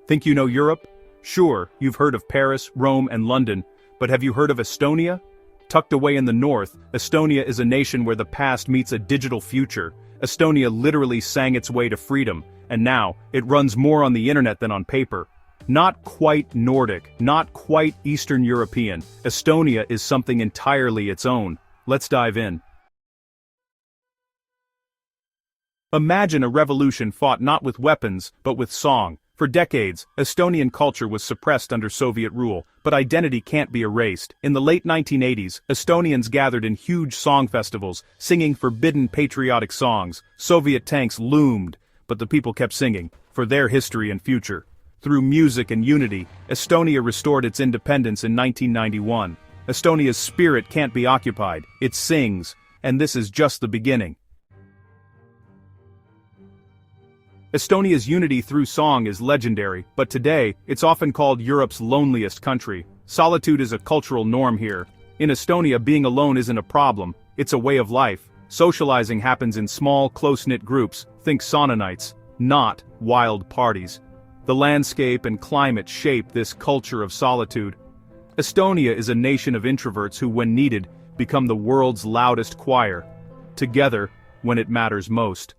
Think you know Europe? Sure, you've heard of Paris, Rome, and London, but have you heard of Estonia? Tucked away in the north, Estonia is a nation where the past meets a digital future. Estonia literally sang its way to freedom, and now, it runs more on the internet than on paper. Not quite Nordic, not quite Eastern European, Estonia is something entirely its own. Let's dive in. Imagine a revolution fought not with weapons, but with song. For decades, Estonian culture was suppressed under Soviet rule, but identity can't be erased. In the late 1980s, Estonians gathered in huge song festivals, singing forbidden patriotic songs. Soviet tanks loomed, but the people kept singing, for their history and future. Through music and unity, Estonia restored its independence in 1991. Estonia's spirit can't be occupied, it sings, and this is just the beginning. Estonia's unity through song is legendary, but today, it's often called Europe's loneliest country. Solitude is a cultural norm here. In Estonia, being alone isn't a problem, it's a way of life. Socializing happens in small, close-knit groups, think sauna nights, not wild parties. The landscape and climate shape this culture of solitude. Estonia is a nation of introverts who, when needed, become the world's loudest choir. Together, when it matters most.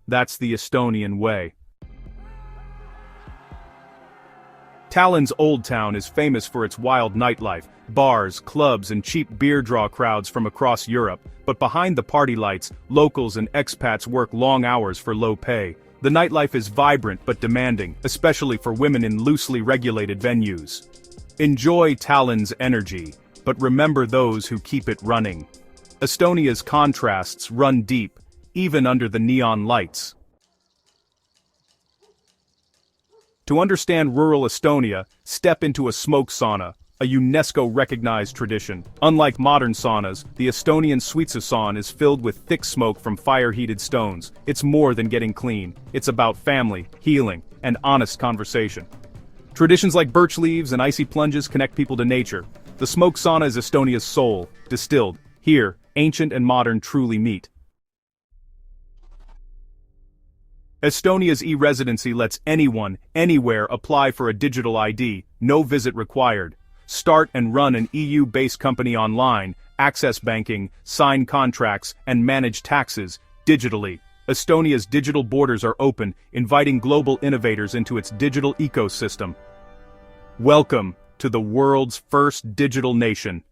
That's the Estonian way. Tallinn's Old Town is famous for its wild nightlife, bars, clubs, and cheap beer draw crowds from across Europe, but behind the party lights, locals and expats work long hours for low pay. The nightlife is vibrant but demanding, especially for women in loosely regulated venues. Enjoy Tallinn's energy, but remember those who keep it running. Estonia's contrasts run deep, even under the neon lights. To understand rural Estonia, step into a smoke sauna, a UNESCO-recognized tradition. Unlike modern saunas, the Estonian Suitsusaun is filled with thick smoke from fire-heated stones. It's more than getting clean. It's about family, healing, and honest conversation. Traditions like birch leaves and icy plunges connect people to nature. The smoke sauna is Estonia's soul, distilled. Here, ancient and modern truly meet. Estonia's e-residency lets anyone, anywhere apply for a digital ID, no visit required. Start and run an EU-based company online, access banking, sign contracts, and manage taxes, digitally. Estonia's digital borders are open, inviting global innovators into its digital ecosystem. Welcome to the world's first digital nation.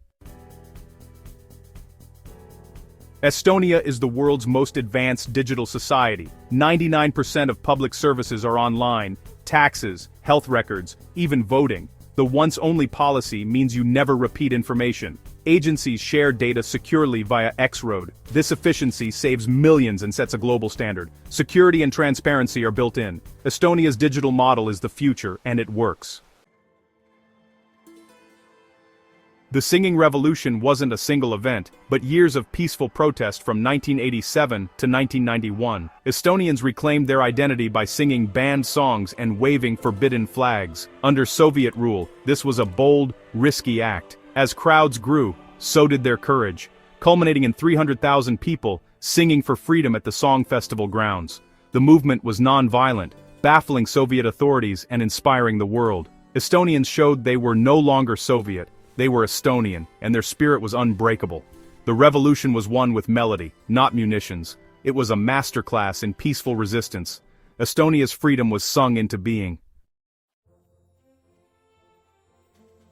Estonia is the world's most advanced digital society. 99% of public services are online, taxes, health records, even voting. The once-only policy means you never repeat information. Agencies share data securely via X-Road. This efficiency saves millions and sets a global standard. Security and transparency are built in. Estonia's digital model is the future, and it works. The singing revolution wasn't a single event, but years of peaceful protest from 1987 to 1991. Estonians reclaimed their identity by singing banned songs and waving forbidden flags. Under Soviet rule, this was a bold, risky act. As crowds grew, so did their courage, culminating in 300,000 people singing for freedom at the Song Festival grounds. The movement was non-violent, baffling Soviet authorities and inspiring the world. Estonians showed they were no longer Soviet. They were Estonian, and their spirit was unbreakable. The revolution was won with melody, not munitions. It was a masterclass in peaceful resistance. Estonia's freedom was sung into being.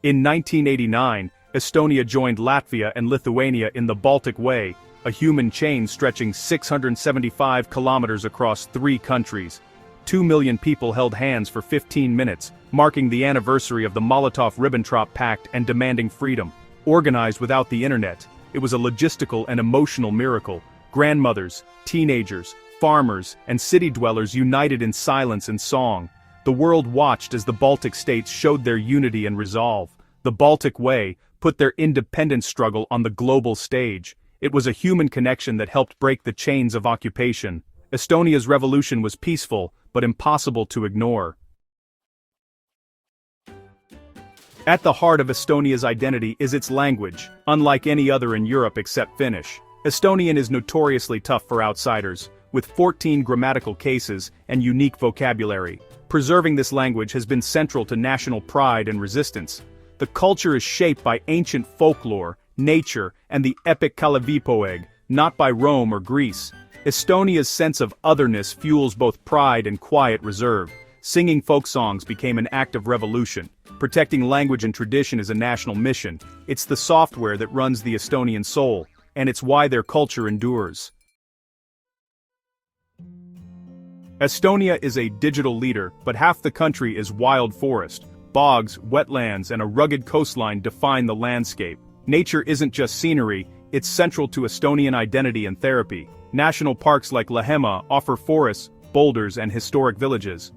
In 1989, Estonia joined Latvia and Lithuania in the Baltic Way, a human chain stretching 675 kilometers across 3 countries. 2 million people held hands for 15 minutes, marking the anniversary of the Molotov-Ribbentrop Pact and demanding freedom. Organized without the internet, it was a logistical and emotional miracle. Grandmothers, teenagers, farmers, and city dwellers united in silence and song. The world watched as the Baltic states showed their unity and resolve. The Baltic Way put their independence struggle on the global stage. It was a human connection that helped break the chains of occupation. Estonia's revolution was peaceful, but impossible to ignore. At the heart of Estonia's identity is its language, unlike any other in Europe except Finnish. Estonian is notoriously tough for outsiders. with 14 grammatical cases and unique vocabulary. Preserving this language has been central to national pride and resistance. The culture is shaped by ancient folklore, nature, and the epic Kalevipoeg, not by Rome or Greece. Estonia's sense of otherness fuels both pride and quiet reserve. Singing folk songs became an act of revolution. Protecting language and tradition is a national mission. It's the software that runs the Estonian soul, and it's why their culture endures. Estonia is a digital leader, but half the country is wild forest. Bogs, wetlands, and a rugged coastline define the landscape. Nature isn't just scenery, it's central to Estonian identity and therapy. National parks like Lahema offer forests, boulders, and historic villages.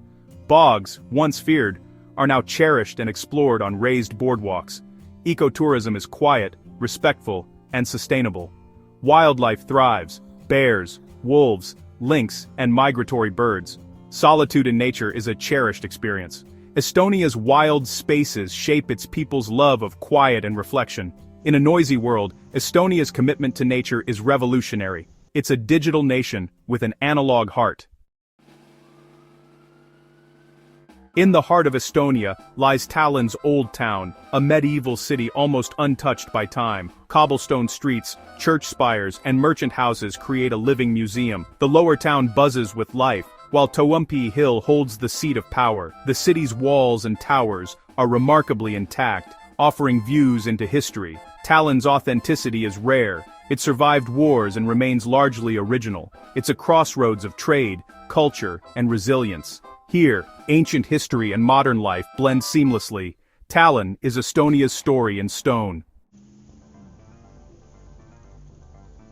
Bogs, once feared, are now cherished and explored on raised boardwalks. Ecotourism is quiet, respectful, and sustainable. Wildlife thrives: bears, wolves, lynx, and migratory birds. Solitude in nature is a cherished experience. Estonia's wild spaces shape its people's love of quiet and reflection. In a noisy world, Estonia's commitment to nature is revolutionary. It's a digital nation with an analog heart. In the heart of Estonia lies Tallinn's Old Town, a medieval city almost untouched by time. Cobblestone streets, church spires, and merchant houses create a living museum. The lower town buzzes with life, while Toompea Hill holds the seat of power. The city's walls and towers are remarkably intact, offering views into history. Tallinn's authenticity is rare. It survived wars and remains largely original. It's a crossroads of trade, culture, and resilience. Here, ancient history and modern life blend seamlessly. Tallinn is Estonia's story in stone.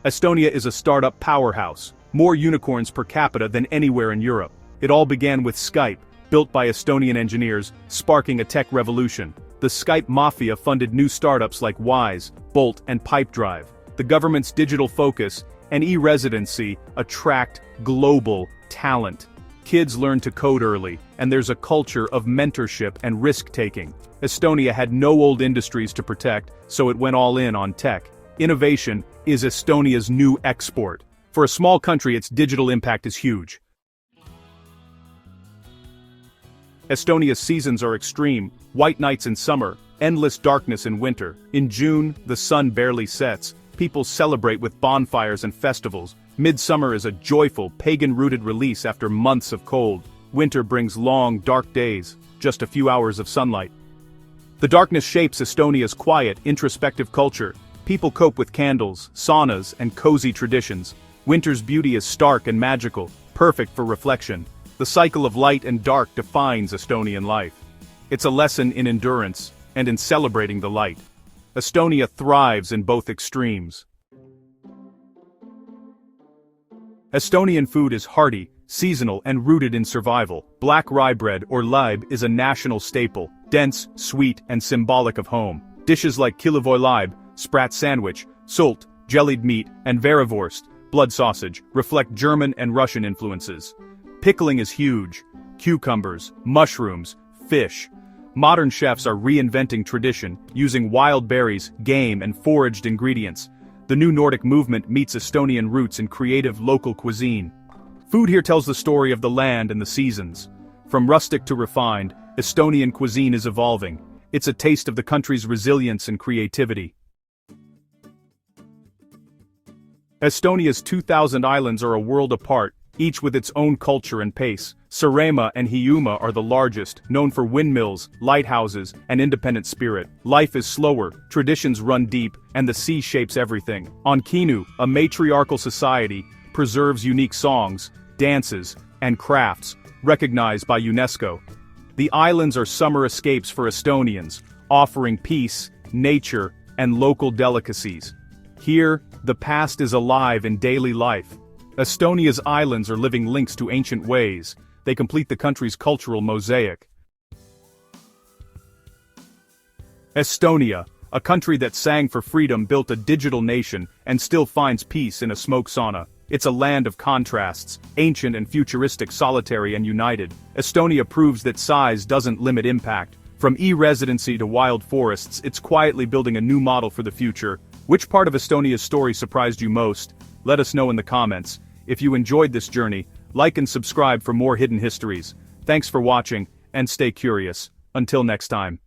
Estonia is a startup powerhouse, more unicorns per capita than anywhere in Europe. It all began with Skype, built by Estonian engineers, sparking a tech revolution. The Skype mafia funded new startups like Wise, Bolt, and Pipedrive. The government's digital focus and e-residency attract global talent. Kids learn to code early, and there's a culture of mentorship and risk-taking. Estonia had no old industries to protect, so it went all in on tech. Innovation is Estonia's new export. For a small country, its digital impact is huge. Estonia's seasons are extreme: white nights in summer, endless darkness in winter. In June, the sun barely sets. People celebrate with bonfires and festivals. Midsummer is a joyful, pagan-rooted release after months of cold. Winter brings long, dark days, just a few hours of sunlight. The darkness shapes Estonia's quiet, introspective culture. People cope with candles, saunas, and cozy traditions. Winter's beauty is stark and magical, perfect for reflection. The cycle of light and dark defines Estonian life. It's a lesson in endurance and in celebrating the light. Estonia thrives in both extremes. Estonian food is hearty, seasonal, and rooted in survival. Black rye bread, or laib, is a national staple, dense, sweet, and symbolic of home. Dishes like kilivoi laib, sprat sandwich, sult, jellied meat, and verivurst, blood sausage, reflect German and Russian influences. Pickling is huge: cucumbers, mushrooms, fish. Modern chefs are reinventing tradition, using wild berries, game, and foraged ingredients. The new Nordic movement meets Estonian roots in creative local cuisine. Food here tells the story of the land and the seasons. From rustic to refined, Estonian cuisine is evolving. It's a taste of the country's resilience and creativity. Estonia's 2,000 islands are a world apart, each with its own culture and pace. Saaremaa and Hiiumaa are the largest, known for windmills, lighthouses, and independent spirit. Life is slower, traditions run deep, and the sea shapes everything. On Kinu, a matriarchal society, preserves unique songs, dances, and crafts, recognized by UNESCO. The islands are summer escapes for Estonians, offering peace, nature, and local delicacies. Here, the past is alive in daily life. Estonia's islands are living links to ancient ways. They complete the country's cultural mosaic. Estonia, a country that sang for freedom, built a digital nation, and still finds peace in a smoke sauna. It's a land of contrasts, ancient and futuristic, solitary and united. Estonia proves that size doesn't limit impact. From e-residency to wild forests, it's quietly building a new model for the future. Which part of Estonia's story surprised you most? Let us know in the comments. If you enjoyed this journey, like and subscribe for more hidden histories. Thanks for watching, and stay curious. Until next time.